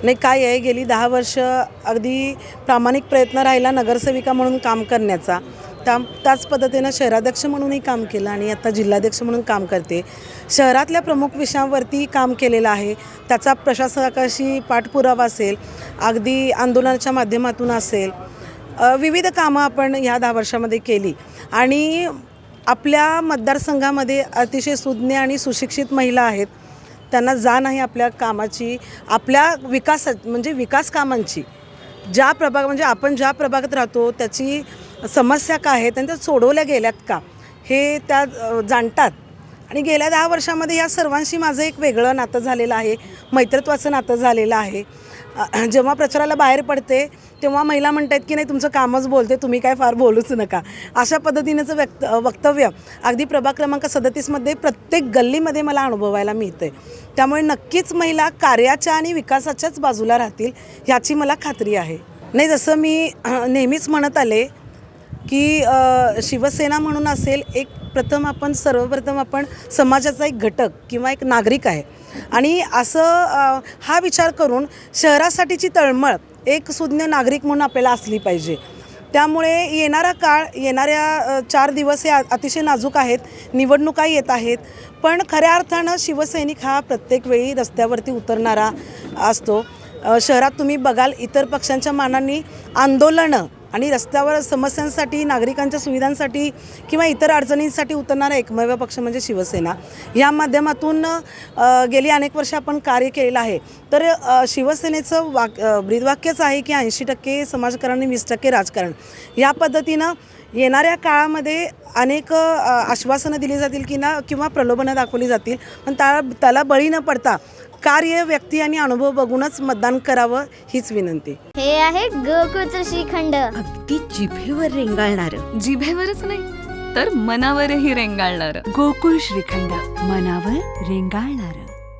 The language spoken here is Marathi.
नाही काय आहे, गेली 10 वर्ष अगदी प्रामाणिक प्रयत्न राहिला नगरसेविका म्हणून काम करण्याचा. त्याच पद्धतीनं शहराध्यक्ष म्हणूनही काम केलं आणि आता जिल्हाध्यक्ष म्हणून काम करते. शहरातल्या प्रमुख विषयांवरती काम केलेलं आहे. त्याचा प्रशासकाशी पाठपुरावा असेल, अगदी आंदोलनाच्या माध्यमातून असेल, विविध कामं आपण ह्या 10 वर्षामध्ये केली आणि आपल्या मतदारसंघामध्ये अतिशय सुज्ञ आणि सुशिक्षित महिला आहेत. त्यांना जाण आहे आपल्या कामाची, आपल्या म्हणजे विकास कामांची. म्हणजे आपण ज्या प्रभागात राहतो त्याची समस्या काय आहेत आणि त्या सोडवल्या गेल्यात का हे त्या जाणतात. आणि गेल्या 10 वर्षामध्ये या सर्वांशी माझं एक वेगळं नातं झालेलं आहे, मैत्रत्वाचं नातं झालेलं आहे. जेव्हा प्रचाराला बाहेर पडते तेव्हा महिला म्हणतात की नाही तुमचं कामच बोलते, तुम्ही काय फार बोलूच नका, अशा पद्धतीनेचं वक्तव्य अगदी प्रभाग क्रमांक 37मध्ये प्रत्येक गल्लीमध्ये मला अनुभवायला मिळते. त्यामुळे नक्कीच महिला कार्याच्या आणि विकासाच्याच बाजूला राहतील ह्याची मला खात्री आहे. नाही, जसं मी नेहमीच म्हणत आले की शिवसेना म्हणून असेल, सर्वप्रथम आपण समाजाचा एक घटक किंवा एक नागरिक आहे आणि असं हा विचार करून शहरासाठीची तळमळ एक सुज्ञ नागरिक म्हणून आपल्याला असली पाहिजे. त्यामुळे येणाऱ्या 4 दिवस हे अतिशय नाजूक आहेत, निवडणुका येत आहेत, पण खऱ्या अर्थानं शिवसैनिक हा प्रत्येक वेळी रस्त्यावरती उतरणारा असतो. शहरात तुम्ही बघाल इतर पक्षांच्या मानाने आंदोलनं आणि रस्त्यावर समस्यांसाठी, नागरिकांच्या सुविधांसाठी किंवा इतर अडचणींसाठी उतरणारा एकमेव पक्ष म्हणजे शिवसेना. या माध्यमातून गेली अनेक वर्ष आपण कार्य केलेलं आहे. तर शिवसेनेचं ब्रीदवाक्यच आहे की 80% समाजकारण आणि 20% राजकारण. या पद्धतीनं येणाऱ्या काळामध्ये अनेक आश्वासनं दिली जातील किंवा प्रलोभनं दाखवली जातील, पण त्याला बळी न पडता कार्य, व्यक्ती आणि अनुभव बघूनच मतदान करावं हीच विनंती. हे आहे गोकुळचं श्रीखंड, अगदी जिभेवर रेंगाळणारं. जिभेवरच नाही तर मनावरही रेंगाळणारं. गोकुळ श्रीखंड, मनावर रेंगाळणारं.